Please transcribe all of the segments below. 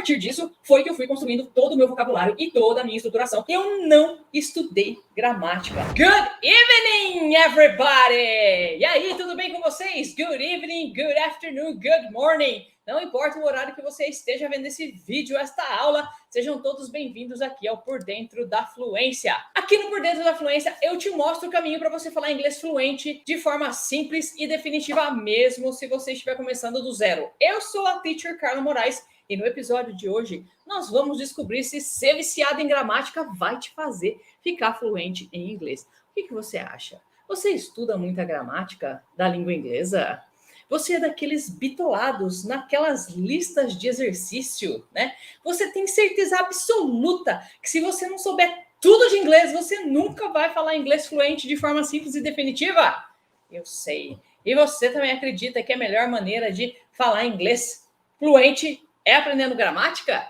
partir disso, foi que eu fui construindo todo o meu vocabulário e toda a minha estruturação. Eu não estudei gramática. Good evening, everybody! E aí, tudo bem com vocês? Good evening, good afternoon, good morning. Não importa o horário que você esteja vendo esse vídeo, esta aula, sejam todos bem-vindos aqui ao Por Dentro da Fluência. Aqui no Por Dentro da Fluência, eu te mostro o caminho para você falar inglês fluente de forma simples e definitiva, mesmo se você estiver começando do zero. Eu sou a Teacher Carla Moraes e no episódio de hoje, nós vamos descobrir se ser viciado em gramática vai te fazer ficar fluente em inglês. O que você acha? Você estuda muita gramática da língua inglesa? Você é daqueles bitolados naquelas listas de exercício, né? Você tem certeza absoluta que se você não souber tudo de inglês, você nunca vai falar inglês fluente de forma simples e definitiva? Eu sei. E você também acredita que a melhor maneira de falar inglês fluente é aprendendo gramática?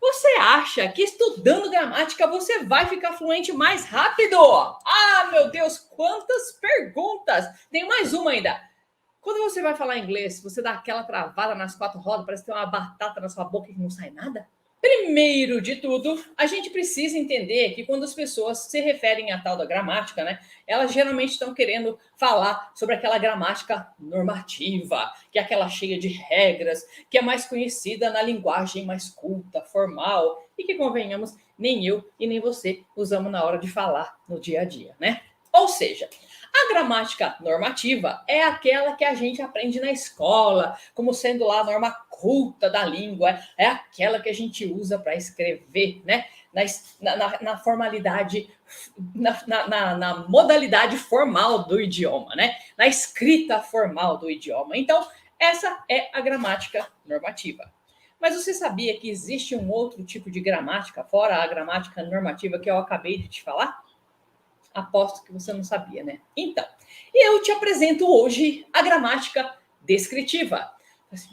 Você acha que estudando gramática você vai ficar fluente mais rápido? Ah, meu Deus, quantas perguntas! Tem mais uma ainda. Quando você vai falar inglês, você dá aquela travada nas quatro rodas, parece que tem uma batata na sua boca e não sai nada? Primeiro de tudo, a gente precisa entender que quando as pessoas se referem à tal da gramática, né, elas geralmente estão querendo falar sobre aquela gramática normativa, que é aquela cheia de regras, que é mais conhecida na linguagem mais culta, formal, e que, convenhamos, nem eu e nem você usamos na hora de falar no dia a dia, né? Ou seja, a gramática normativa é aquela que a gente aprende na escola, como sendo lá a norma culta da língua, é aquela que a gente usa para escrever, né? Na formalidade, na modalidade formal do idioma, né? Na escrita formal do idioma. Então, essa é a gramática normativa. Mas você sabia que existe um outro tipo de gramática, fora a gramática normativa que eu acabei de te falar? Aposto que você não sabia, né? Então, eu te apresento hoje a gramática descritiva. Assim,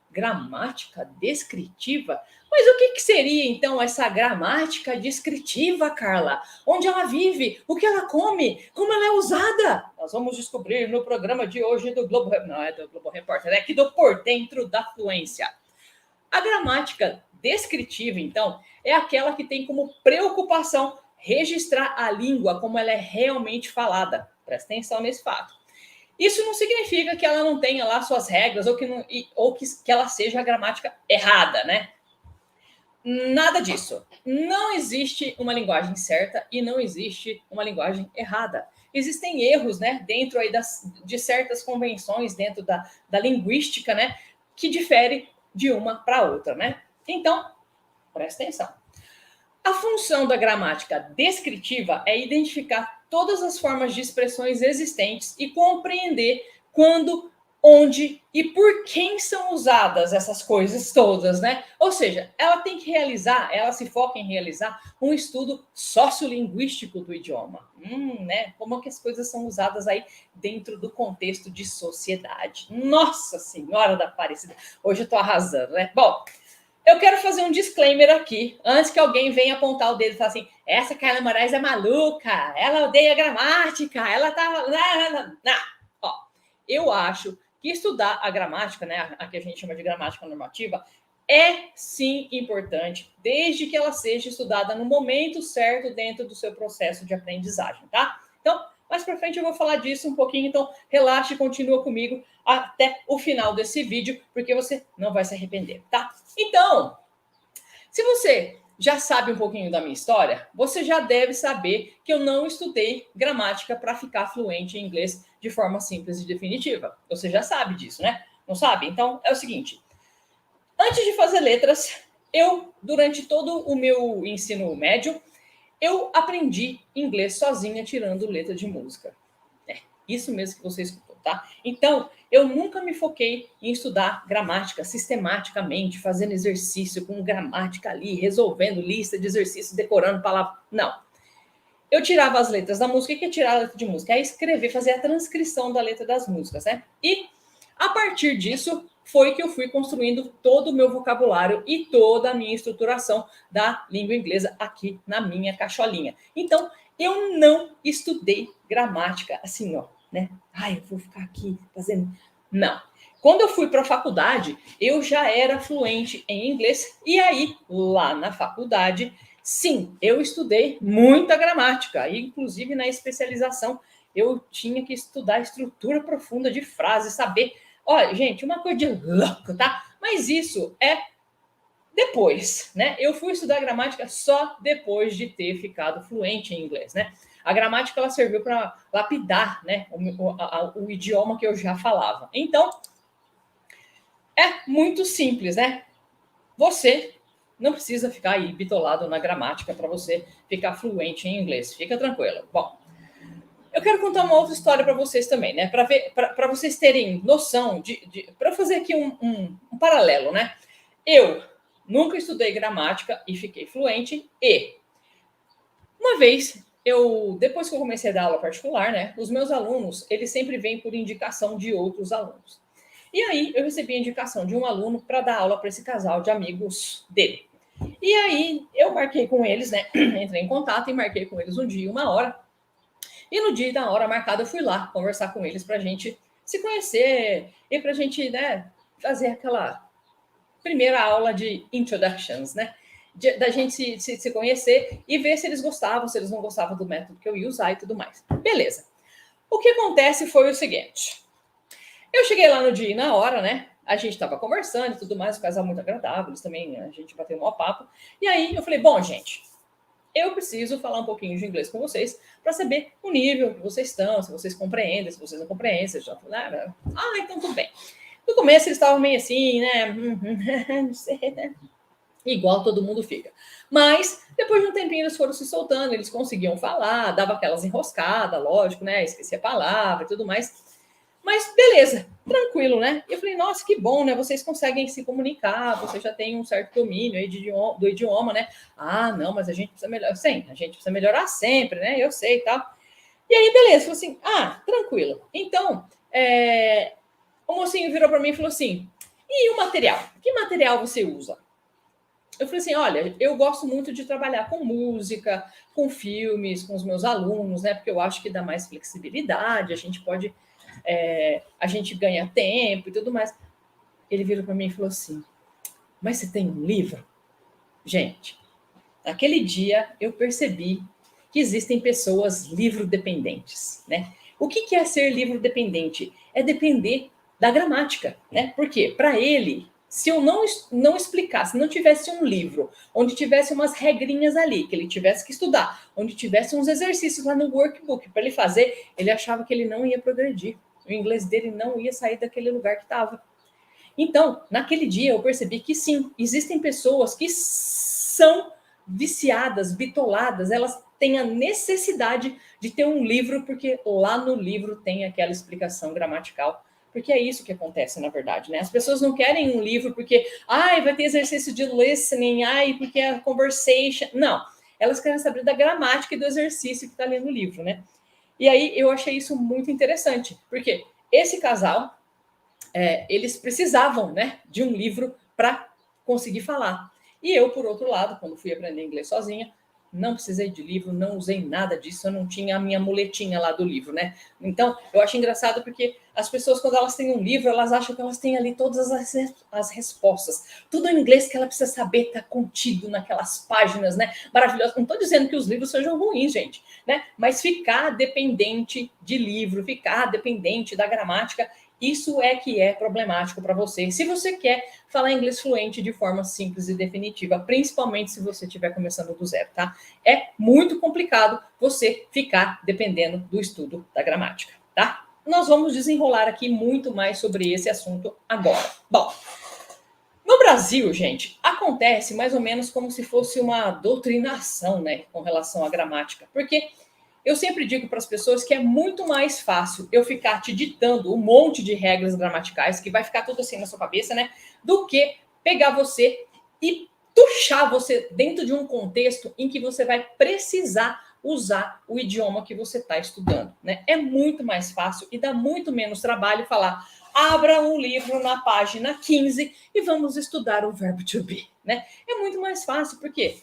gramática descritiva? Mas o que seria, então, essa gramática descritiva, Carla? Onde ela vive? O que ela come? Como ela é usada? Nós vamos descobrir no programa de hoje do Globo... Não, é do Globo Repórter, é aqui do Por Dentro da Fluência. A gramática descritiva, então, é aquela que tem como preocupação registrar a língua como ela é realmente falada. Presta atenção nesse fato. Isso não significa que ela não tenha lá suas regras ou que ela seja a gramática errada, né? Nada disso. Não existe uma linguagem certa e não existe uma linguagem errada. Existem erros, né, dentro aí de certas convenções dentro da linguística, né, que difere de uma para outra, né? Então, presta atenção. A função da gramática descritiva é identificar todas as formas de expressões existentes e compreender quando, onde e por quem são usadas essas coisas todas, né? Ou seja, ela se foca em realizar um estudo sociolinguístico do idioma, né? Como que as coisas são usadas aí dentro do contexto de sociedade. Nossa Senhora da Aparecida! Hoje eu tô arrasando, né? Bom, eu quero fazer um disclaimer aqui, antes que alguém venha apontar o dedo e falar assim, essa Carla Moraes é maluca, ela odeia gramática, ela tá... Não. Ó, eu acho que estudar a gramática, né, a que a gente chama de gramática normativa, é sim importante, desde que ela seja estudada no momento certo dentro do seu processo de aprendizagem, tá? Então, mais para frente eu vou falar disso um pouquinho, então relaxe e continua comigo até o final desse vídeo, porque você não vai se arrepender, tá? Então, se você já sabe um pouquinho da minha história, você já deve saber que eu não estudei gramática para ficar fluente em inglês de forma simples e definitiva. Você já sabe disso, né? Não sabe? Então, é o seguinte. Antes de fazer letras, durante todo o meu ensino médio, eu aprendi inglês sozinha, tirando letra de música. É isso mesmo que você escutou, tá? Então, eu nunca me foquei em estudar gramática sistematicamente, fazendo exercício com gramática ali, resolvendo lista de exercícios, decorando palavras. Não. Eu tirava as letras da música. O que é tirar a letra de música? É escrever, fazer a transcrição da letra das músicas, né? E, a partir disso, foi que eu fui construindo todo o meu vocabulário e toda a minha estruturação da língua inglesa aqui na minha cacholinha. Então, eu não estudei gramática assim, ó, né? Ai, eu vou ficar aqui fazendo... Não. Quando eu fui para a faculdade, eu já era fluente em inglês. E aí, lá na faculdade, sim, eu estudei muita gramática. Inclusive, na especialização, eu tinha que estudar estrutura profunda de frases, saber. Olha, gente, uma coisa de louco, tá? Mas isso é depois, né? Eu fui estudar gramática só depois de ter ficado fluente em inglês, né? A gramática, ela serviu para lapidar, né, o idioma que eu já falava. Então, é muito simples, né? Você não precisa ficar aí bitolado na gramática para você ficar fluente em inglês. Fica tranquilo. Bom, eu quero contar uma outra história para vocês também, né? Para vocês terem noção para fazer aqui um paralelo, né? Eu nunca estudei gramática e fiquei fluente. E uma vez depois que eu comecei a dar aula particular, né? Os meus alunos, eles sempre vêm por indicação de outros alunos. E aí eu recebi a indicação de um aluno para dar aula para esse casal de amigos dele. E aí eu marquei com eles, né? Entrei em contato e marquei com eles um dia, uma hora. E no dia da hora marcada eu fui lá conversar com eles para a gente se conhecer e para a gente, né, fazer aquela primeira aula de introductions, né? Da gente se conhecer e ver se eles gostavam, se eles não gostavam do método que eu ia usar e tudo mais. Beleza. O que acontece foi o seguinte. Eu cheguei lá no dia e na hora, né? A gente estava conversando e tudo mais, o casal muito agradável, eles também, a gente bateu um papo. E aí eu falei, bom, gente, eu preciso falar um pouquinho de inglês com vocês para saber o nível que vocês estão, se vocês compreendem, se vocês não compreendem, se já... então tudo bem. No começo eles estavam meio assim, né? Não sei, né? Igual todo mundo fica. Mas, depois de um tempinho, eles foram se soltando, eles conseguiam falar, dava aquelas enroscadas, lógico, né? Esquecia a palavra e tudo mais. Mas, beleza, tranquilo, né? Eu falei, nossa, que bom, né? Vocês conseguem se comunicar, você já tem um certo domínio aí do idioma, né? Ah, não, mas a gente precisa melhorar. Sim, a gente precisa melhorar sempre, né? Eu sei e tal. E aí, beleza, falou assim, tranquilo. Então, o mocinho virou para mim e falou assim, e o material? Que material você usa? Eu falei assim, olha, eu gosto muito de trabalhar com música, com filmes, com os meus alunos, né? Porque eu acho que dá mais flexibilidade, a gente pode, a gente ganha tempo e tudo mais. Ele virou para mim e falou assim, mas você tem um livro? Gente, naquele dia eu percebi que existem pessoas livro-dependentes, né? O que é ser livro-dependente? É depender da gramática, né? Porque para ele, se eu não explicasse, não tivesse um livro onde tivesse umas regrinhas ali, que ele tivesse que estudar, onde tivesse uns exercícios lá no workbook para ele fazer, ele achava que ele não ia progredir. O inglês dele não ia sair daquele lugar que estava. Então, naquele dia eu percebi que sim, existem pessoas que são viciadas, bitoladas, elas têm a necessidade de ter um livro, porque lá no livro tem aquela explicação gramatical. Porque é isso que acontece, na verdade, né? As pessoas não querem um livro porque, vai ter exercício de listening, porque é conversation. Não, elas querem saber da gramática e do exercício que está ali no livro, né? E aí eu achei isso muito interessante, porque esse casal, eles precisavam, né, de um livro para conseguir falar. E eu, por outro lado, quando fui aprender inglês sozinha, não precisei de livro, não usei nada disso, eu não tinha a minha muletinha lá do livro, né? Então, eu acho engraçado porque as pessoas, quando elas têm um livro, elas acham que elas têm ali todas as respostas. Tudo em inglês que ela precisa saber está contido naquelas páginas, né? Maravilhosas. Não estou dizendo que os livros sejam ruins, gente, né? Mas ficar dependente de livro, ficar dependente da gramática, isso é que é problemático para você. Se você quer falar inglês fluente de forma simples e definitiva, principalmente se você estiver começando do zero, tá? É muito complicado você ficar dependendo do estudo da gramática, tá? Nós vamos desenrolar aqui muito mais sobre esse assunto agora. Bom, no Brasil, gente, acontece mais ou menos como se fosse uma doutrinação, né, com relação à gramática, porque eu sempre digo para as pessoas que é muito mais fácil eu ficar te ditando um monte de regras gramaticais, que vai ficar tudo assim na sua cabeça, né? Do que pegar você e puxar você dentro de um contexto em que você vai precisar usar o idioma que você está estudando, né? É muito mais fácil e dá muito menos trabalho falar abra um livro na página 15 e vamos estudar o verbo to be, né? É muito mais fácil, porque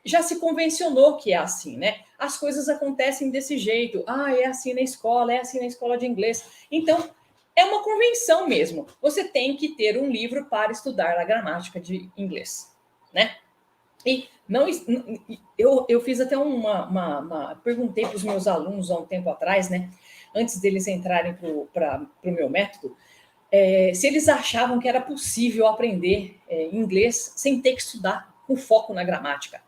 já se convencionou que é assim, né? As coisas acontecem desse jeito. É assim na escola de inglês. Então, é uma convenção mesmo. Você tem que ter um livro para estudar a gramática de inglês, né? E não, eu fiz até perguntei para os meus alunos há um tempo atrás, né? Antes deles entrarem para o meu método, se eles achavam que era possível aprender inglês sem ter que estudar com foco na gramática.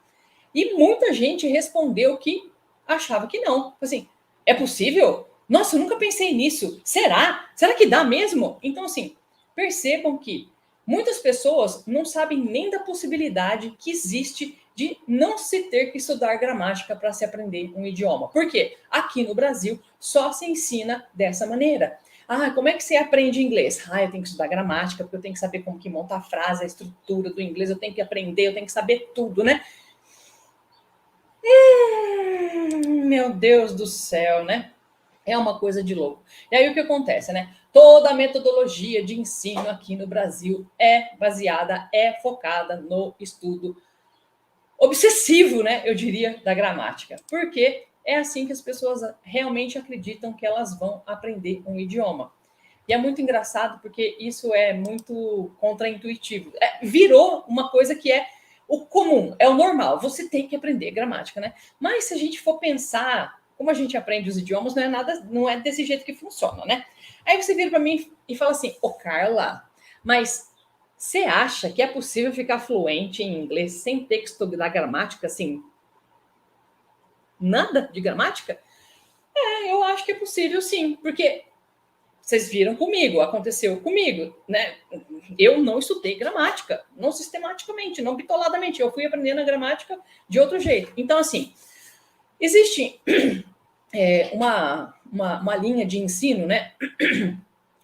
E muita gente respondeu que achava que não. Assim, é possível? Nossa, eu nunca pensei nisso. Será? Será que dá mesmo? Então, assim, percebam que muitas pessoas não sabem nem da possibilidade que existe de não se ter que estudar gramática para se aprender um idioma. Por quê? Aqui no Brasil só se ensina dessa maneira. Ah, como é que você aprende inglês? Ah, eu tenho que estudar gramática, porque eu tenho que saber como que monta a frase, a estrutura do inglês, eu tenho que aprender, eu tenho que saber tudo, né? Meu Deus do céu, né? É uma coisa de louco. E aí o que acontece, né? Toda a metodologia de ensino aqui no Brasil é baseada, é focada no estudo obsessivo, né? Eu diria, da gramática. Porque é assim que as pessoas realmente acreditam que elas vão aprender um idioma. E é muito engraçado porque isso é muito contraintuitivo. Virou uma coisa que é o comum, é o normal. Você tem que aprender gramática, né? Mas se a gente for pensar como a gente aprende os idiomas, não é nada, não é desse jeito que funciona, né? Aí você vira para mim e fala assim: "Ô, Carla, mas você acha que é possível ficar fluente em inglês sem ter que estudar gramática assim? Nada de gramática?" Eu acho que é possível sim, porque vocês viram comigo, aconteceu comigo, né? Eu não estudei gramática, não sistematicamente, não bitoladamente. Eu fui aprendendo a gramática de outro jeito. Então, assim, existe uma linha de ensino, né?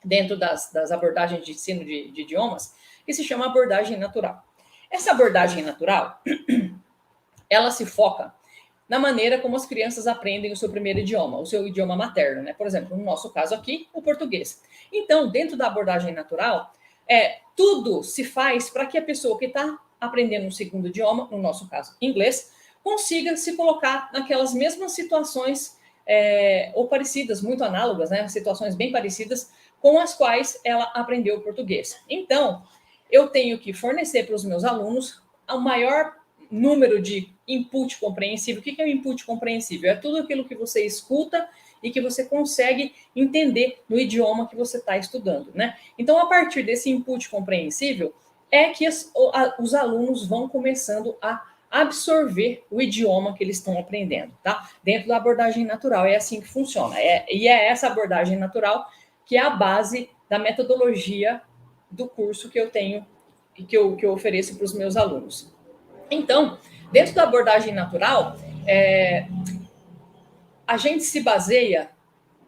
Dentro das abordagens de ensino de idiomas, que se chama abordagem natural. Essa abordagem natural, ela se foca na maneira como as crianças aprendem o seu primeiro idioma, o seu idioma materno, né? Por exemplo, no nosso caso aqui, o português. Então, dentro da abordagem natural, tudo se faz para que a pessoa que está aprendendo um segundo idioma, no nosso caso, inglês, consiga se colocar naquelas mesmas situações ou parecidas, muito análogas, né? Situações bem parecidas com as quais ela aprendeu o português. Então, eu tenho que fornecer para os meus alunos o maior número de input compreensível. O que é o input compreensível? É tudo aquilo que você escuta e que você consegue entender no idioma que você está estudando, né? Então, a partir desse input compreensível, é que os alunos vão começando a absorver o idioma que eles estão aprendendo, tá? Dentro da abordagem natural, é assim que funciona. E é essa abordagem natural que é a base da metodologia do curso que eu tenho e que eu ofereço para os meus alunos. Então, dentro da abordagem natural, a gente se baseia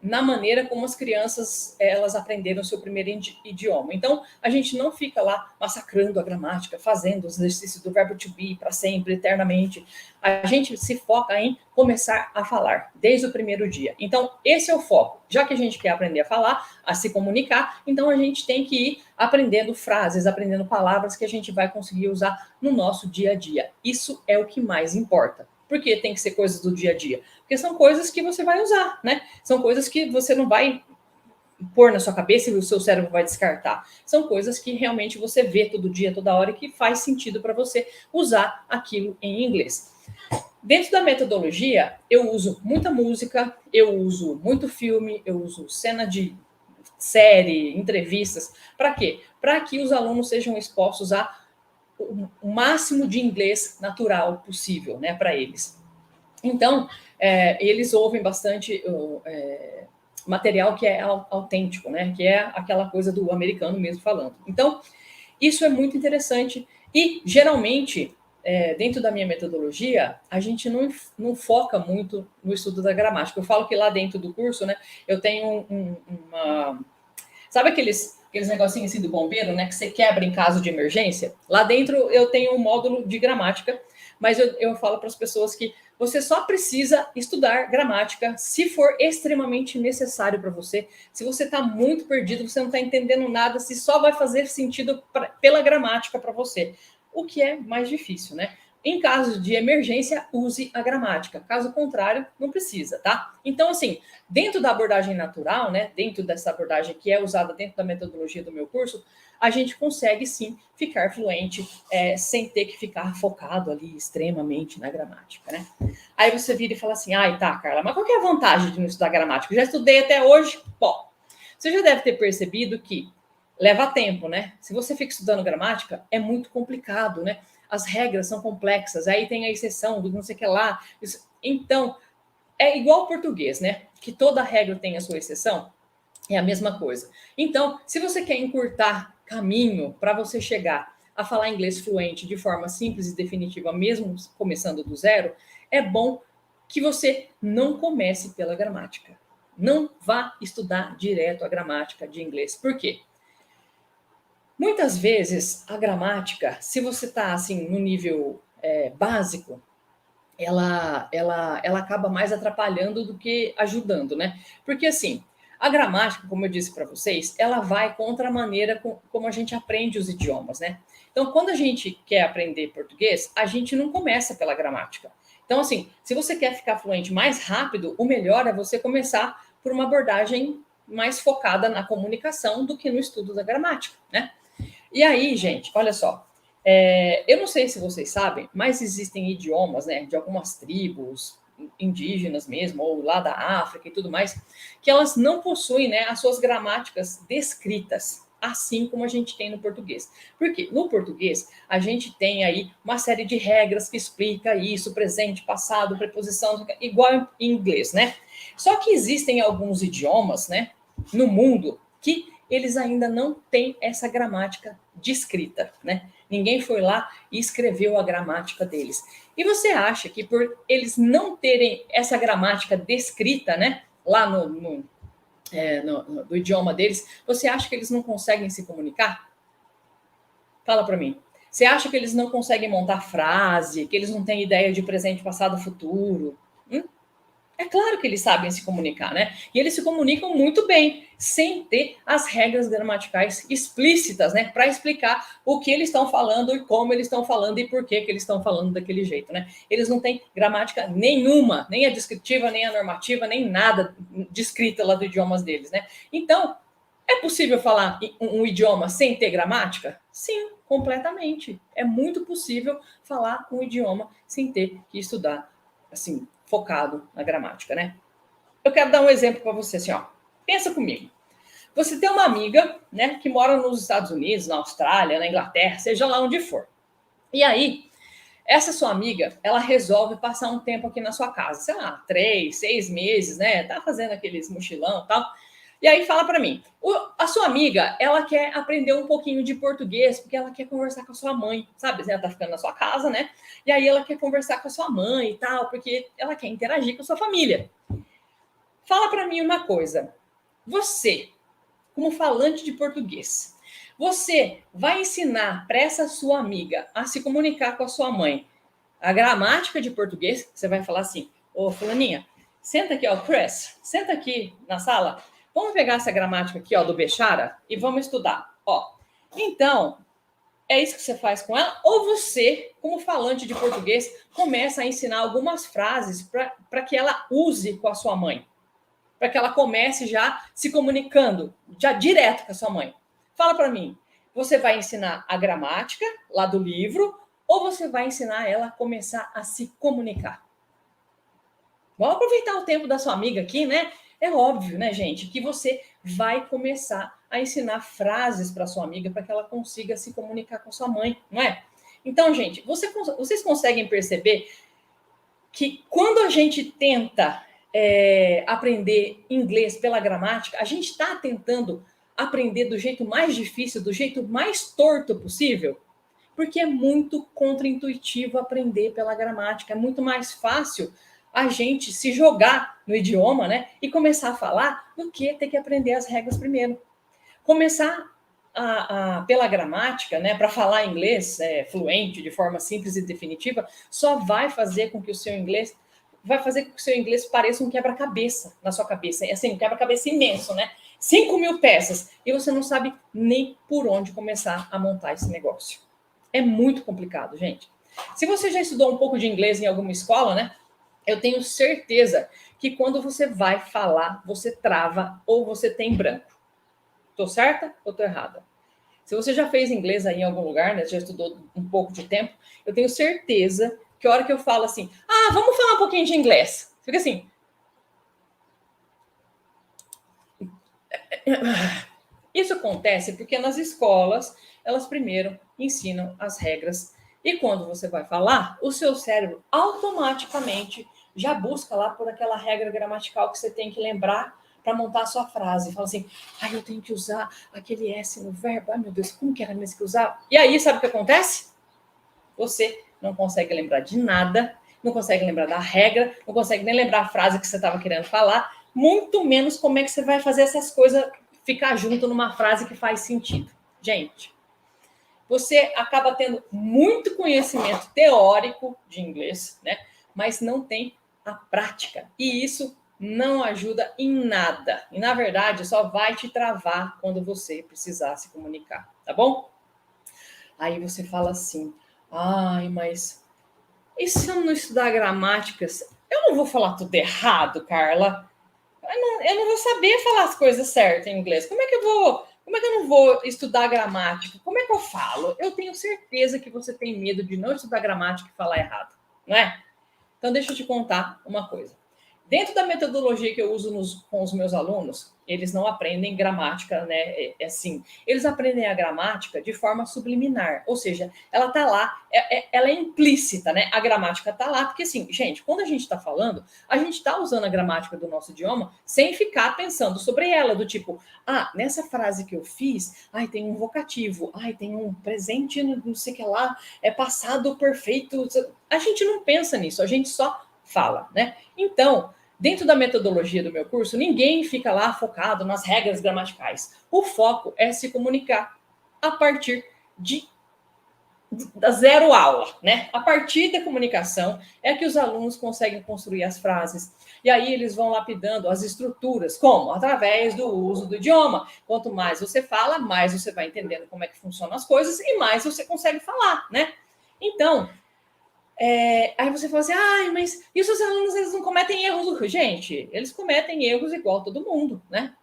na maneira como as crianças elas aprenderam o seu primeiro idioma. Então, a gente não fica lá massacrando a gramática, fazendo os exercícios do verbo to be para sempre, eternamente. A gente se foca em começar a falar desde o primeiro dia. Então, esse é o foco. Já que a gente quer aprender a falar, a se comunicar, então a gente tem que ir aprendendo frases, aprendendo palavras que a gente vai conseguir usar no nosso dia a dia. Isso é o que mais importa. Por que tem que ser coisas do dia a dia? Porque são coisas que você vai usar, né? São coisas que você não vai pôr na sua cabeça e o seu cérebro vai descartar. São coisas que realmente você vê todo dia, toda hora, e que faz sentido para você usar aquilo em inglês. Dentro da metodologia, eu uso muita música, eu uso muito filme, eu uso cena de série, entrevistas. Para quê? Para que os alunos sejam expostos a o máximo de inglês natural possível, né, para eles. Então, eles ouvem bastante material que é autêntico, né, que é aquela coisa do americano mesmo falando. Então, isso é muito interessante e, geralmente, dentro da minha metodologia, a gente não foca muito no estudo da gramática. Eu falo que lá dentro do curso, né, eu tenho uma... Sabe aqueles negocinhos assim do bombeiro, né? Que você quebra em caso de emergência? Lá dentro eu tenho um módulo de gramática, mas eu falo para as pessoas que você só precisa estudar gramática se for extremamente necessário para você. Se você está muito perdido, você não está entendendo nada, se só vai fazer sentido pela gramática para você. O que é mais difícil, né? Em caso de emergência, use a gramática. Caso contrário, não precisa, tá? Então, assim, dentro da abordagem natural, né, dentro dessa abordagem que é usada dentro da metodologia do meu curso, a gente consegue, sim, ficar fluente sem ter que ficar focado ali extremamente na gramática, né? Aí você vira e fala assim, ai, tá, Carla, mas qual que é a vantagem de não estudar gramática? Eu já estudei até hoje. Bom, você já deve ter percebido que leva tempo, né? Se você fica estudando gramática, é muito complicado, né? As regras são complexas, aí tem a exceção do não sei o que lá. Então, é igual ao português, né? Que toda regra tem a sua exceção, é a mesma coisa. Então, se você quer encurtar caminho para você chegar a falar inglês fluente de forma simples e definitiva, mesmo começando do zero, é bom que você não comece pela gramática. Não vá estudar direto a gramática de inglês. Por quê? Muitas vezes a gramática, se você está assim no nível básico, ela acaba mais atrapalhando do que ajudando, né? Porque assim, a gramática, como eu disse para vocês, ela vai contra a maneira como a gente aprende os idiomas, né? Então, quando a gente quer aprender português, a gente não começa pela gramática. Então, assim, se você quer ficar fluente mais rápido, o melhor é você começar por uma abordagem mais focada na comunicação do que no estudo da gramática, né? E aí, gente, olha só. Eu não sei se vocês sabem, mas existem idiomas, né, de algumas tribos indígenas mesmo, ou lá da África e tudo mais, que elas não possuem, né, as suas gramáticas descritas, assim como a gente tem no português. Porque no português a gente tem aí uma série de regras que explica isso, presente, passado, preposição, igual em inglês, né? Só que existem alguns idiomas, né, no mundo que eles ainda não têm essa gramática descrita, né? Ninguém foi lá e escreveu a gramática deles. E você acha que por eles não terem essa gramática descrita, né, lá no idioma deles, você acha que eles não conseguem se comunicar? Fala para mim. Você acha que eles não conseguem montar frase, que eles não têm ideia de presente, passado, futuro? É claro que eles sabem se comunicar, né? E eles se comunicam muito bem, sem ter as regras gramaticais explícitas, né? Para explicar o que eles estão falando e como eles estão falando e por que eles estão falando daquele jeito, né? Eles não têm gramática nenhuma, nem a descritiva, nem a normativa, nem nada descrita lá do idiomas deles, né? Então, é possível falar um idioma sem ter gramática? Sim, completamente. É muito possível falar um idioma sem ter que estudar, assim, focado na gramática, né? Eu quero dar um exemplo para você, assim, ó. Pensa comigo. Você tem uma amiga, né, que mora nos Estados Unidos, na Austrália, na Inglaterra, seja lá onde for. E aí, essa sua amiga, ela resolve passar um tempo aqui na sua casa, sei lá, 3, 6 meses, né? Tá fazendo aqueles mochilão e tal. E aí fala para mim, a sua amiga, ela quer aprender um pouquinho de português, porque ela quer conversar com a sua mãe, sabe? Ela tá ficando na sua casa, né? E aí ela quer conversar com a sua mãe e tal, porque ela quer interagir com a sua família. Fala para mim uma coisa. Você, como falante de português, você vai ensinar para essa sua amiga a se comunicar com a sua mãe a gramática de português? Você vai falar assim, ô fulaninha, senta aqui, ó, Chris, senta aqui na sala. Vamos pegar essa gramática aqui, ó, do Bechara e vamos estudar. Ó, então, é isso que você faz com ela? Ou você, como falante de português, começa a ensinar algumas frases para que ela use com a sua mãe? Para que ela comece já se comunicando, já direto com a sua mãe. Fala para mim, você vai ensinar a gramática lá do livro ou você vai ensinar ela a começar a se comunicar? Vamos aproveitar o tempo da sua amiga aqui, né? É óbvio, né, gente, que você vai começar a ensinar frases para sua amiga para que ela consiga se comunicar com a sua mãe, não é? Então, gente, vocês conseguem perceber que quando a gente tenta aprender inglês pela gramática, a gente está tentando aprender do jeito mais difícil, do jeito mais torto possível? Porque é muito contraintuitivo aprender pela gramática. É muito mais fácil a gente se jogar no idioma, né? E começar a falar do que ter que aprender as regras primeiro. Começar pela gramática, né? Para falar inglês fluente, de forma simples e definitiva, só vai fazer com que o seu inglês pareça um quebra-cabeça na sua cabeça. É assim, um quebra-cabeça imenso, né? 5.000 peças. E você não sabe nem por onde começar a montar esse negócio. É muito complicado, gente. Se você já estudou um pouco de inglês em alguma escola, né? Eu tenho certeza que quando você vai falar, você trava ou você tem branco. Tô certa ou tô errada? Se você já fez inglês aí em algum lugar, né? Já estudou um pouco de tempo, eu tenho certeza que a hora que eu falo assim, vamos falar um pouquinho de inglês. Fica assim. Isso acontece porque nas escolas, elas primeiro ensinam as regras. E quando você vai falar, o seu cérebro automaticamente já busca lá por aquela regra gramatical que você tem que lembrar para montar a sua frase. Fala assim, eu tenho que usar aquele S no verbo. Ai, meu Deus, como que era mesmo que usar? E aí, sabe o que acontece? Você não consegue lembrar de nada, não consegue lembrar da regra, não consegue nem lembrar a frase que você estava querendo falar, muito menos como é que você vai fazer essas coisas ficar junto numa frase que faz sentido. Gente, você acaba tendo muito conhecimento teórico de inglês, né? Mas não tem a prática. E isso não ajuda em nada. E, na verdade, só vai te travar quando você precisar se comunicar, tá bom? Aí você fala assim, mas e se eu não estudar gramáticas? Eu não vou falar tudo errado, Carla. Eu não vou saber falar as coisas certas em inglês. Como é que eu não vou estudar gramática? Como é que eu falo? Eu tenho certeza que você tem medo de não estudar gramática e falar errado, não é? Então, deixa eu te contar uma coisa. Dentro da metodologia que eu uso com os meus alunos, eles não aprendem gramática, né? Assim, eles aprendem a gramática de forma subliminar, ou seja, ela está lá, ela é implícita, né? A gramática está lá, porque assim, gente, quando a gente está falando, a gente está usando a gramática do nosso idioma sem ficar pensando sobre ela, do tipo, nessa frase que eu fiz, tem um vocativo, tem um presente, não sei o que lá, é passado perfeito. A gente não pensa nisso, a gente só fala, né? Então, dentro da metodologia do meu curso, ninguém fica lá focado nas regras gramaticais. O foco é se comunicar a partir da zero aula, né? A partir da comunicação é que os alunos conseguem construir as frases. E aí eles vão lapidando as estruturas. Como? Através do uso do idioma. Quanto mais você fala, mais você vai entendendo como é que funcionam as coisas e mais você consegue falar, né? Então, aí você fala assim, mas e os seus alunos, eles não cometem erros? Gente, eles cometem erros igual todo mundo, né?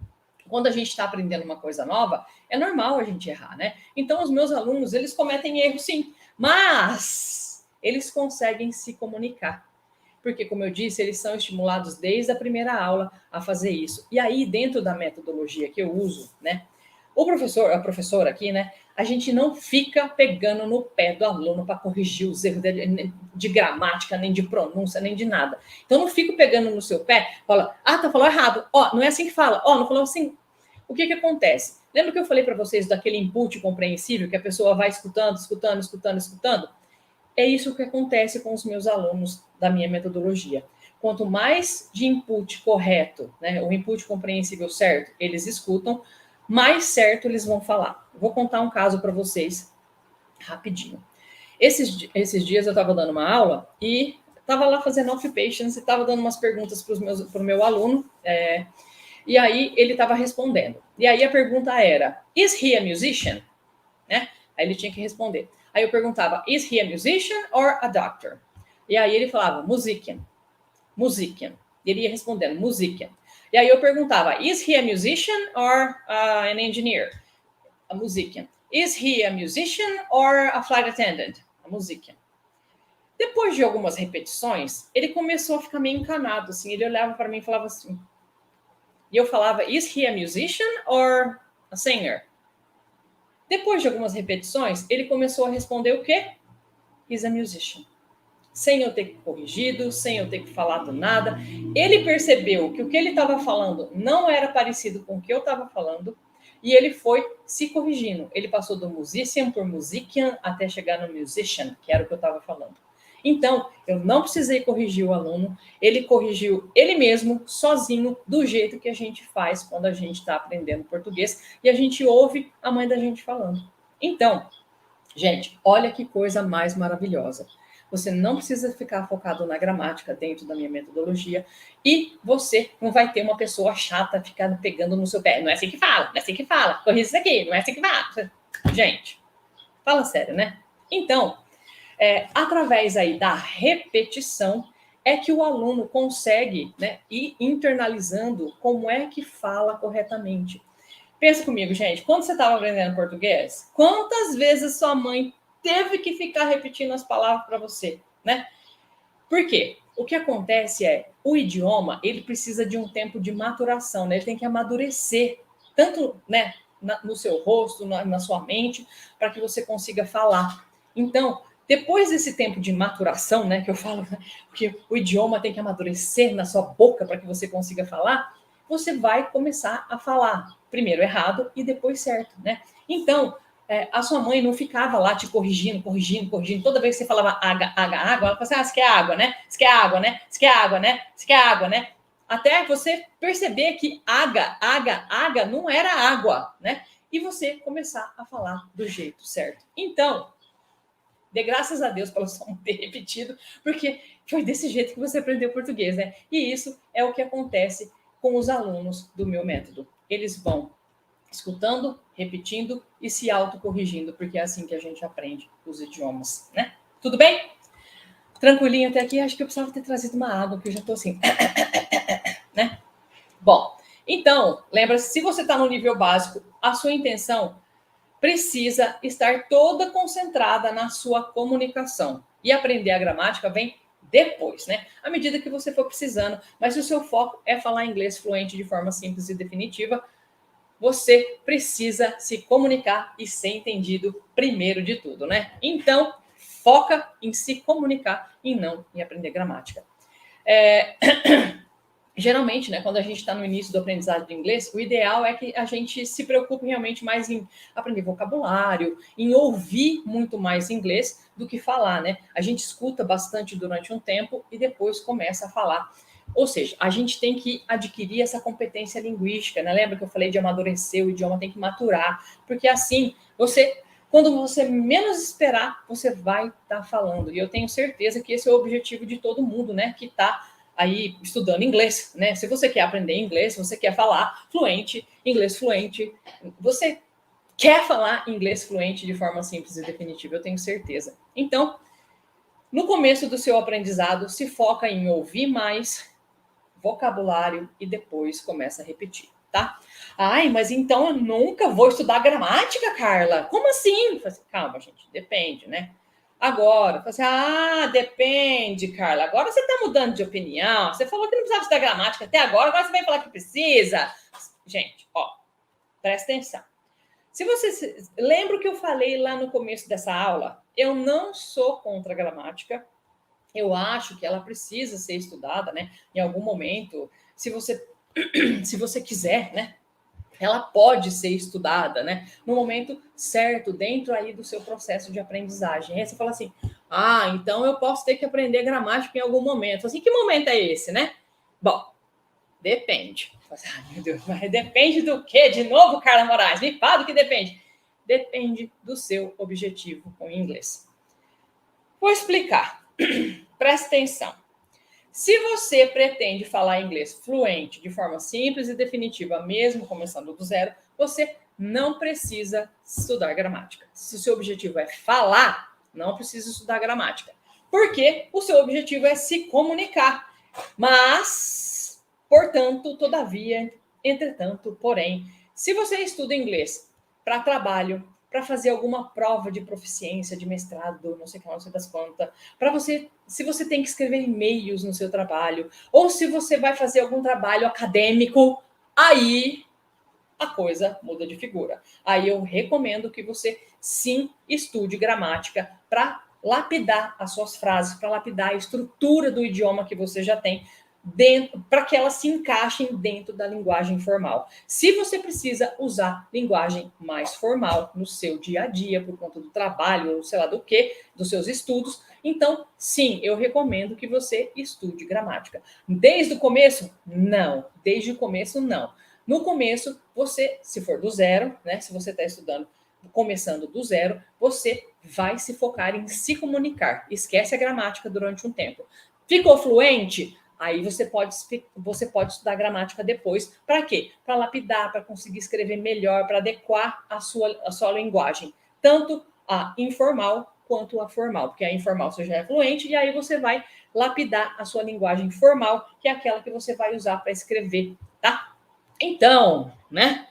Quando a gente está aprendendo uma coisa nova, é normal a gente errar, né? Então, os meus alunos, eles cometem erros sim, mas eles conseguem se comunicar. Porque, como eu disse, eles são estimulados desde a primeira aula a fazer isso. E aí, dentro da metodologia que eu uso, né? A professora aqui, né? A gente não fica pegando no pé do aluno para corrigir os erros de gramática, nem de pronúncia, nem de nada. Então, não fico pegando no seu pé, fala, tá falando errado, não é assim que fala, não falou assim. O que acontece? Lembra que eu falei para vocês daquele input compreensível, que a pessoa vai escutando, escutando, escutando, escutando? É isso que acontece com os meus alunos da minha metodologia. Quanto mais de input correto, né, o input compreensível certo, eles escutam, mais certo eles vão falar. Vou contar um caso para vocês rapidinho. Esses dias eu estava dando uma aula e estava lá fazendo occupations e estava dando umas perguntas para o meu aluno, e aí ele estava respondendo. E aí a pergunta era, is he a musician? Né? Aí ele tinha que responder. Aí eu perguntava, is he a musician or a doctor? E aí ele falava, musician. Musician. Ele ia respondendo, musician. E aí eu perguntava, is he a musician or an engineer? A musician. Is he a musician or a flight attendant? A musician. Depois de algumas repetições, ele começou a ficar meio encanado, assim. Ele olhava para mim e falava assim. E eu falava, is he a musician or a singer? Depois de algumas repetições, ele começou a responder o quê? He's a musician. Sem eu ter que corrigido, sem eu ter que falado nada. Ele percebeu que o que ele estava falando não era parecido com o que eu estava falando e ele foi se corrigindo. Ele passou do musician por musician até chegar no musician, que era o que eu estava falando. Então, eu não precisei corrigir o aluno, ele corrigiu ele mesmo, sozinho, do jeito que a gente faz quando a gente está aprendendo português e a gente ouve a mãe da gente falando. Então, gente, olha que coisa mais maravilhosa. Você não precisa ficar focado na gramática dentro da minha metodologia e você não vai ter uma pessoa chata ficando pegando no seu pé. Não é assim que fala, não é assim que fala, corrija isso aqui, não é assim que fala. Gente, fala sério, né? Então, Através aí da repetição, é que o aluno consegue, né, ir internalizando como é que fala corretamente. Pensa comigo, gente, quando você estava aprendendo português, quantas vezes sua mãe teve que ficar repetindo as palavras para você, né? Por quê? O que acontece o idioma, ele precisa de um tempo de maturação, né? Ele tem que amadurecer, tanto, né, no seu rosto, na sua mente, para que você consiga falar. Então, depois desse tempo de maturação, né, que eu falo, que o idioma tem que amadurecer na sua boca para que você consiga falar, você vai começar a falar primeiro errado e depois certo, né? Então, a sua mãe não ficava lá te corrigindo. Toda vez que você falava água, ela falava assim, você quer água, né? Você quer água, né? Você quer água, né? Você quer água, né? Até você perceber que água não era água, né? E você começar a falar do jeito certo. Então, dê graças a Deus pela sua mãe ter repetido, porque foi desse jeito que você aprendeu português, né? E isso é o que acontece com os alunos do meu método. Eles vão escutando, repetindo e se autocorrigindo, porque é assim que a gente aprende os idiomas, né? Tudo bem? Tranquilinho até aqui? Acho que eu precisava ter trazido uma água, que eu já tô assim, né? Bom, então, lembra-se, se você está no nível básico, a sua intenção precisa estar toda concentrada na sua comunicação. E aprender a gramática vem depois, né? À medida que você for precisando. Mas se o seu foco é falar inglês fluente de forma simples e definitiva, você precisa se comunicar e ser entendido primeiro de tudo, né? Então, foca em se comunicar e não em aprender gramática. Geralmente, né, quando a gente está no início do aprendizado de inglês, o ideal é que a gente se preocupe realmente mais em aprender vocabulário, em ouvir muito mais inglês do que falar, né? A gente escuta bastante durante um tempo e depois começa a falar. Ou seja, a gente tem que adquirir essa competência linguística, né? Lembra que eu falei de amadurecer, o idioma tem que maturar, porque assim, quando você menos esperar, você vai estar falando. E eu tenho certeza que esse é o objetivo de todo mundo, né? Que está aí estudando inglês, né? Se você quer aprender inglês, se você quer falar fluente, inglês fluente, você quer falar inglês fluente de forma simples e definitiva, eu tenho certeza. Então, no começo do seu aprendizado, se foca em ouvir mais vocabulário e depois começa a repetir, tá? Ai, mas então eu nunca vou estudar gramática, Carla? Como assim? Calma, gente, depende, né? Agora, depende, Carla. Agora você está mudando de opinião. Você falou que não precisava estudar gramática até agora você vem falar que precisa. Gente, ó, presta atenção. Se você lembra o que eu falei lá no começo dessa aula, eu não sou contra a gramática. Eu acho que ela precisa ser estudada, né? Em algum momento, se você quiser, né? Ela pode ser estudada, né? No momento certo, dentro aí do seu processo de aprendizagem. Aí você fala assim, então eu posso ter que aprender gramática em algum momento. Assim, que momento é esse, né? Bom, depende. Meu Deus, mas depende do quê? De novo, Carla Moraes, me fala do que depende. Depende do seu objetivo com o inglês. Vou explicar. Presta atenção. Se você pretende falar inglês fluente de forma simples e definitiva, mesmo começando do zero, você não precisa estudar gramática. Se o seu objetivo é falar, não precisa estudar gramática. Porque o seu objetivo é se comunicar. Mas, portanto, todavia, entretanto, porém, se você estuda inglês para trabalho, para fazer alguma prova de proficiência, de mestrado, não sei das quantas, se você tem que escrever e-mails no seu trabalho, ou se você vai fazer algum trabalho acadêmico, aí a coisa muda de figura. Aí eu recomendo que você sim estude gramática para lapidar as suas frases, para lapidar a estrutura do idioma que você já tem, para que elas se encaixem dentro da linguagem formal. Se você precisa usar linguagem mais formal no seu dia a dia, por conta do trabalho, ou sei lá do que, dos seus estudos, então, sim, eu recomendo que você estude gramática. Desde o começo? Não. Desde o começo, não. No começo, você, se for do zero, né? Se você está estudando, começando do zero, você vai se focar em se comunicar. Esquece a gramática durante um tempo. Ficou fluente? Aí você pode estudar gramática depois. Para quê? Para lapidar, para conseguir escrever melhor, para adequar a sua linguagem, tanto a informal quanto a formal, porque a informal você já é fluente, e aí você vai lapidar a sua linguagem formal, que é aquela que você vai usar para escrever, tá? Então, né?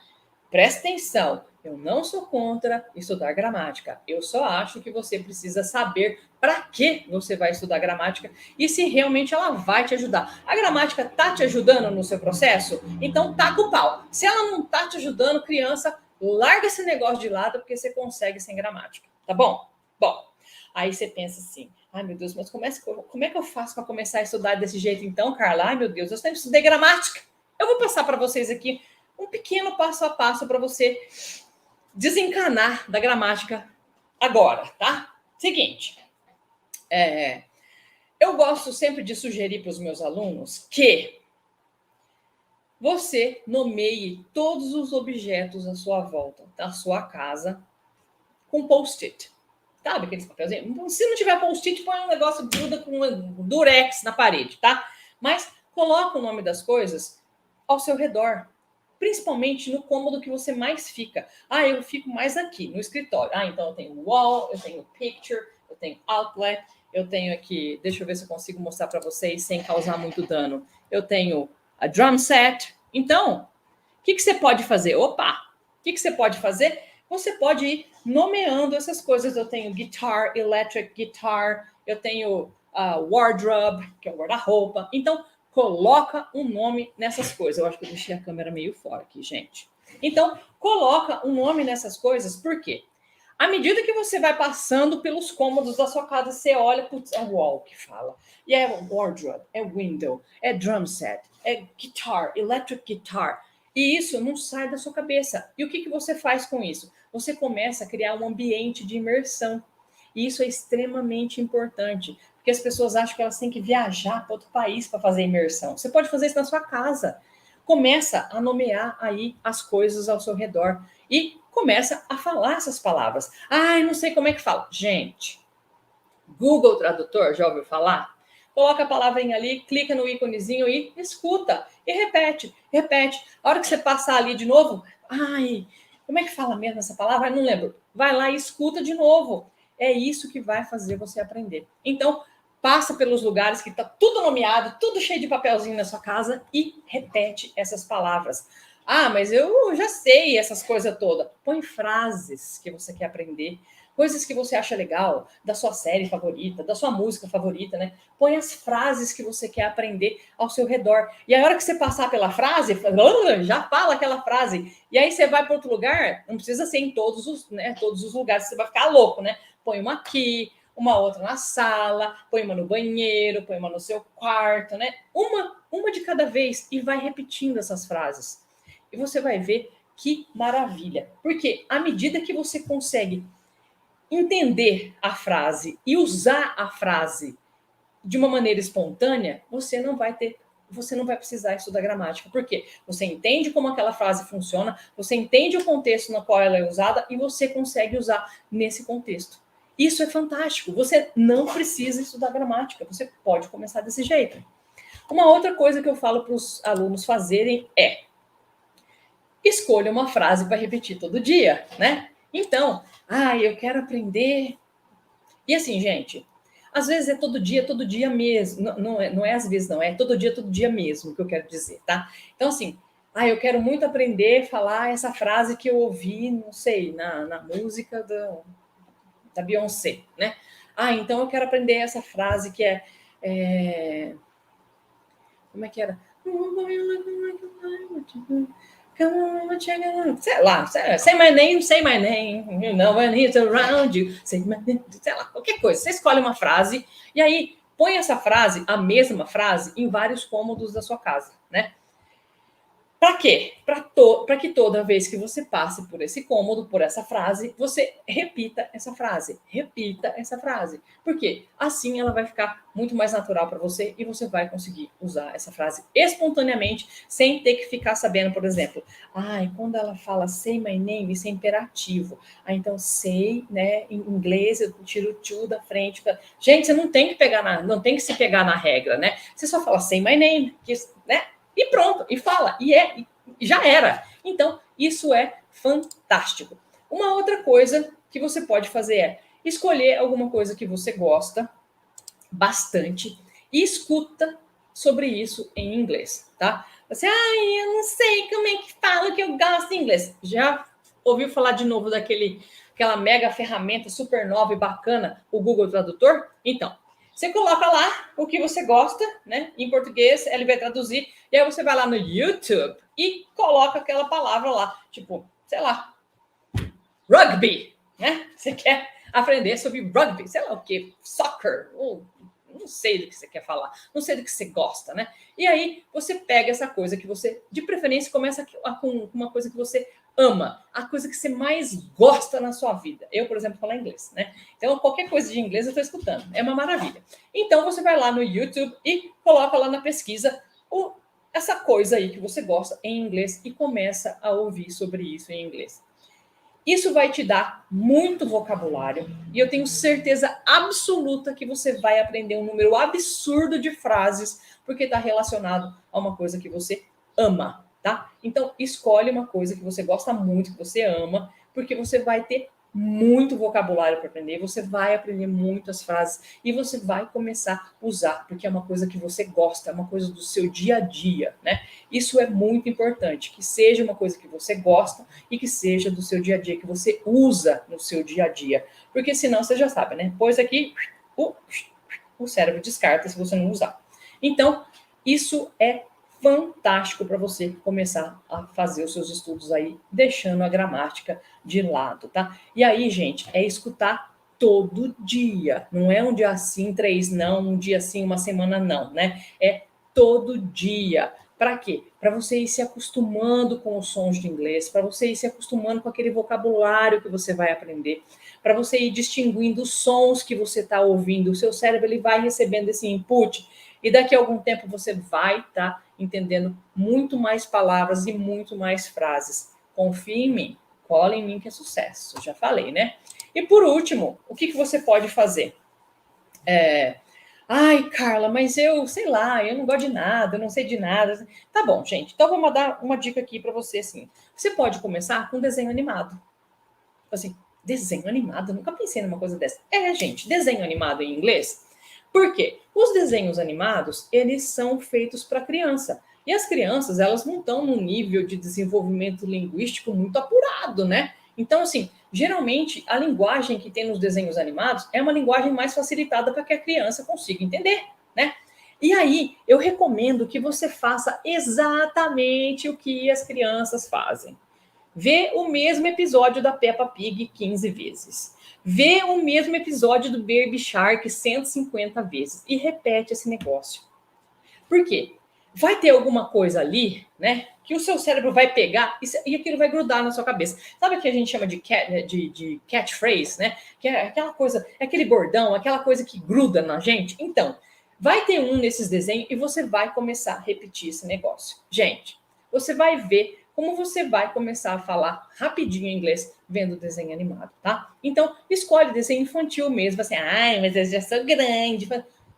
Presta atenção, eu não sou contra estudar gramática. Eu só acho que você precisa saber para que você vai estudar gramática e se realmente ela vai te ajudar. A gramática tá te ajudando no seu processo? Então taca o pau. Se ela não tá te ajudando, criança, larga esse negócio de lado porque você consegue sem gramática, tá bom? Bom, aí você pensa assim, ai meu Deus, mas como é que eu faço para começar a estudar desse jeito então, Carla? Ai meu Deus, eu sempre estudei gramática. Eu vou passar para vocês aqui um pequeno passo a passo para você desencanar da gramática agora, tá? Seguinte, eu gosto sempre de sugerir para os meus alunos que você nomeie todos os objetos à sua volta, da sua casa, com post-it. Sabe aqueles papelzinhos? Se não tiver post-it, põe um negócio gruda com um durex na parede, tá? Mas coloca o nome das coisas ao seu redor. Principalmente no cômodo que você mais fica. Ah, eu fico mais aqui, no escritório. Ah, então eu tenho wall, eu tenho picture, eu tenho outlet, eu tenho aqui, deixa eu ver se eu consigo mostrar para vocês sem causar muito dano. Eu tenho a drum set. Então, o que você pode fazer? Opa! O que você pode fazer? Você pode ir nomeando essas coisas. Eu tenho guitar, electric guitar, eu tenho wardrobe, que é o guarda-roupa. Então, coloca um nome nessas coisas. Eu acho que eu deixei a câmera meio fora aqui, gente. Então, coloca um nome nessas coisas, por quê? À medida que você vai passando pelos cômodos da sua casa, você olha, putz, é wall que fala. E é wardrobe, é window, é drum set, é guitar, electric guitar. E isso não sai da sua cabeça. E o que você faz com isso? Você começa a criar um ambiente de imersão. E isso é extremamente importante, porque as pessoas acham que elas têm que viajar para outro país para fazer imersão. Você pode fazer isso na sua casa. Começa a nomear aí as coisas ao seu redor e começa a falar essas palavras. Ai, não sei como é que fala. Gente, Google Tradutor, já ouviu falar? Coloca a palavrinha ali, clica no íconezinho e escuta. E repete, repete. A hora que você passar ali de novo, ai, como é que fala mesmo essa palavra? Não lembro. Vai lá e escuta de novo. É isso que vai fazer você aprender. Então, passa pelos lugares que está tudo nomeado, tudo cheio de papelzinho na sua casa e repete essas palavras. Ah, mas eu já sei essas coisas todas. Põe frases que você quer aprender, coisas que você acha legal, da sua série favorita, da sua música favorita, né? Põe as frases que você quer aprender ao seu redor. E a hora que você passar pela frase, já fala aquela frase. E aí você vai para outro lugar, não precisa ser em todos os lugares, você vai ficar louco, né? Põe uma aqui, uma outra na sala, põe uma no banheiro, põe uma no seu quarto, né? Uma de cada vez e vai repetindo essas frases. E você vai ver que maravilha. Porque à medida que você consegue entender a frase e usar a frase de uma maneira espontânea, você não vai precisar estudar gramática. Por quê? Você entende como aquela frase funciona, você entende o contexto no qual ela é usada e você consegue usar nesse contexto. Isso é fantástico. Você não precisa estudar gramática. Você pode começar desse jeito. Uma outra coisa que eu falo para os alunos fazerem é escolha uma frase para repetir todo dia, né? Então, eu quero aprender. E assim, gente, às vezes é todo dia mesmo. Não é às vezes, não. É todo dia mesmo que eu quero dizer, tá? Então, assim, eu quero muito aprender a falar essa frase que eu ouvi, não sei, na música da Beyoncé, né? Então eu quero aprender essa frase que como é que era? Sei lá, say my name, you know when he's around you, say my name, sei lá, qualquer coisa. Você escolhe uma frase e aí põe essa frase, a mesma frase, em vários cômodos da sua casa, né? Para quê? Para que toda vez que você passe por esse cômodo, por essa frase, você repita essa frase. Repita essa frase. Por quê? Assim ela vai ficar muito mais natural para você e você vai conseguir usar essa frase espontaneamente, sem ter que ficar sabendo, por exemplo, quando ela fala say my name, isso é imperativo. Então say, né, em inglês eu tiro o to da frente. Gente, você não tem que se pegar na regra, né? Você só fala say my name, né? E pronto, e fala, e já era. Então, isso é fantástico. Uma outra coisa que você pode fazer é escolher alguma coisa que você gosta bastante e escuta sobre isso em inglês, tá? Você, eu não sei como é que fala que eu gosto de inglês. Já ouviu falar de novo aquela mega ferramenta super nova e bacana, o Google Tradutor? Então, você coloca lá o que você gosta, né? Em português, ele vai traduzir, e aí você vai lá no YouTube e coloca aquela palavra lá, tipo, sei lá, rugby, né? Você quer aprender sobre rugby, sei lá o que, soccer, ou não sei do que você quer falar, não sei do que você gosta, né? E aí você pega essa coisa que você, de preferência, começa com uma coisa que você ama, a coisa que você mais gosta na sua vida. Eu, por exemplo, falo inglês, né? Então, qualquer coisa de inglês eu estou escutando, é uma maravilha. Então, você vai lá no YouTube e coloca lá na pesquisa essa coisa aí que você gosta em inglês e começa a ouvir sobre isso em inglês. Isso vai te dar muito vocabulário e eu tenho certeza absoluta que você vai aprender um número absurdo de frases porque está relacionado a uma coisa que você ama, tá? Então, escolhe uma coisa que você gosta muito, que você ama, porque você vai ter muito vocabulário para aprender, você vai aprender muitas frases e você vai começar a usar, porque é uma coisa que você gosta, é uma coisa do seu dia a dia, né? Isso é muito importante, que seja uma coisa que você gosta e que seja do seu dia a dia, que você usa no seu dia a dia. Porque senão você já sabe, né? Pois aqui o cérebro descarta se você não usar. Então, isso é fantástico para você começar a fazer os seus estudos aí, deixando a gramática de lado, tá? E aí, gente, é escutar todo dia. Não é um dia sim, 3 não, um dia sim, uma semana não, né? É todo dia. Para quê? Para você ir se acostumando com os sons de inglês, para você ir se acostumando com aquele vocabulário que você vai aprender, para você ir distinguindo os sons que você está ouvindo. O seu cérebro ele vai recebendo esse input e daqui a algum tempo você vai estar entendendo muito mais palavras e muito mais frases. Confie em mim, cola em mim que é sucesso. Já falei, né? E por último, o que você pode fazer? Ai, Carla, mas eu, sei lá, eu não gosto de nada, eu não sei de nada. Tá bom, gente. Então, vamos dar uma dica aqui para você, assim. Você pode começar com desenho animado. Assim, desenho animado? Eu nunca pensei numa coisa dessa. Gente, desenho animado em inglês. Por quê? Os desenhos animados, eles são feitos para criança. E as crianças, elas não estão num nível de desenvolvimento linguístico muito apurado, né? Então, assim, geralmente a linguagem que tem nos desenhos animados é uma linguagem mais facilitada para que a criança consiga entender, né? E aí, eu recomendo que você faça exatamente o que as crianças fazem. Vê o mesmo episódio da Peppa Pig 15 vezes. Vê o mesmo episódio do Baby Shark 150 vezes e repete esse negócio. Por quê? Vai ter alguma coisa ali, né, que o seu cérebro vai pegar e aquilo vai grudar na sua cabeça. Sabe o que a gente chama de catchphrase, né? Que é aquela coisa, é aquele bordão, aquela coisa que gruda na gente. Então, vai ter um nesses desenhos e você vai começar a repetir esse negócio. Gente, você vai ver como você vai começar a falar rapidinho inglês vendo desenho animado, tá? Então, escolhe desenho infantil mesmo, assim, mas eu já sou grande.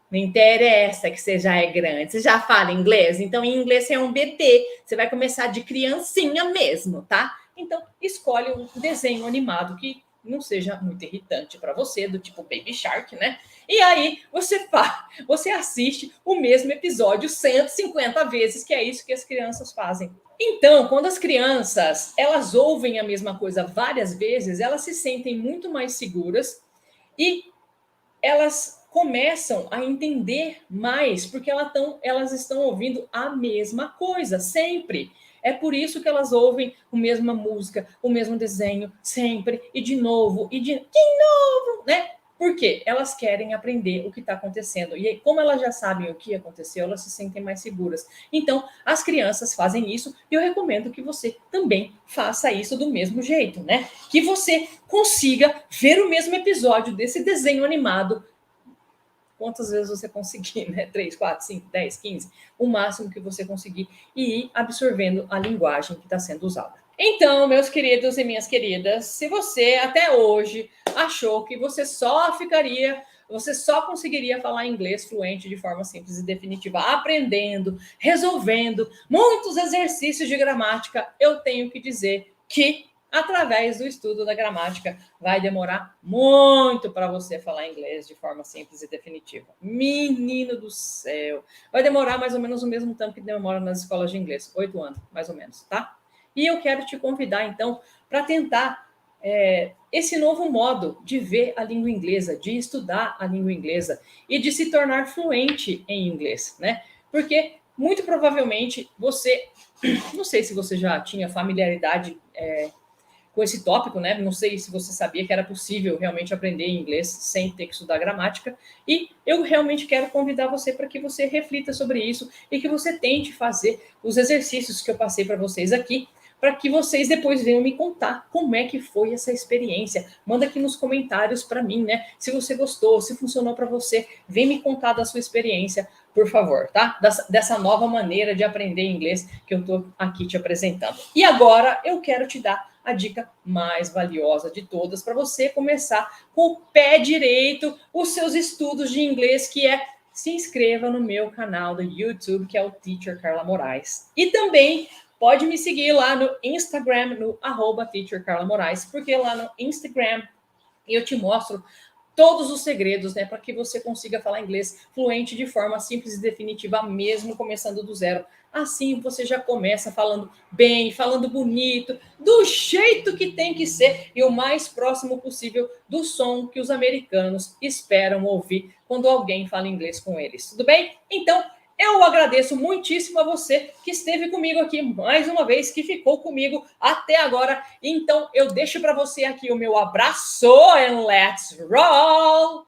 Não interessa que você já é grande, você já fala inglês, então em inglês você é um bebê, você vai começar de criancinha mesmo, tá? Então, escolhe um desenho animado que não seja muito irritante para você, do tipo Baby Shark, né? E aí você assiste o mesmo episódio 150 vezes, que é isso que as crianças fazem. Então, quando as crianças elas ouvem a mesma coisa várias vezes, elas se sentem muito mais seguras e elas começam a entender mais, porque elas estão ouvindo a mesma coisa sempre. É por isso que elas ouvem a mesma música, o mesmo desenho, sempre, e de novo, e de novo, né? Porque elas querem aprender o que está acontecendo. E aí, como elas já sabem o que aconteceu, elas se sentem mais seguras. Então, as crianças fazem isso e eu recomendo que você também faça isso do mesmo jeito, né? Que você consiga ver o mesmo episódio desse desenho animado quantas vezes você conseguir, né? 3, 4, 5, 10, 15, o máximo que você conseguir e ir absorvendo a linguagem que está sendo usada. Então, meus queridos e minhas queridas, se você até hoje achou que você só conseguiria falar inglês fluente de forma simples e definitiva, aprendendo, resolvendo muitos exercícios de gramática, eu tenho que dizer que através do estudo da gramática. Vai demorar muito para você falar inglês de forma simples e definitiva. Menino do céu! Vai demorar mais ou menos o mesmo tempo que demora nas escolas de inglês, 8 anos, mais ou menos, tá? E eu quero te convidar, então, para tentar esse novo modo de ver a língua inglesa, de estudar a língua inglesa e de se tornar fluente em inglês, né? Porque muito provavelmente você, não sei se você já tinha familiaridade com esse tópico, né? Não sei se você sabia que era possível realmente aprender inglês sem ter que estudar gramática. E eu realmente quero convidar você para que você reflita sobre isso e que você tente fazer os exercícios que eu passei para vocês aqui, para que vocês depois venham me contar como é que foi essa experiência. Manda aqui nos comentários para mim, né? Se você gostou, se funcionou para você, vem me contar da sua experiência, por favor, tá? Dessa nova maneira de aprender inglês que eu estou aqui te apresentando. E agora eu quero te dar a dica mais valiosa de todas para você começar com o pé direito os seus estudos de inglês, que é se inscreva no meu canal do YouTube, que é o Teacher Carla Moraes. E também pode me seguir lá no Instagram, no @teachercarlamoraes, porque lá no Instagram eu te mostro todos os segredos, né, para que você consiga falar inglês fluente de forma simples e definitiva, mesmo começando do zero. Assim você já começa falando bem, falando bonito, do jeito que tem que ser e o mais próximo possível do som que os americanos esperam ouvir quando alguém fala inglês com eles. Tudo bem? Então, eu agradeço muitíssimo a você que esteve comigo aqui mais uma vez, que ficou comigo até agora. Então, eu deixo para você aqui o meu abraço and let's roll!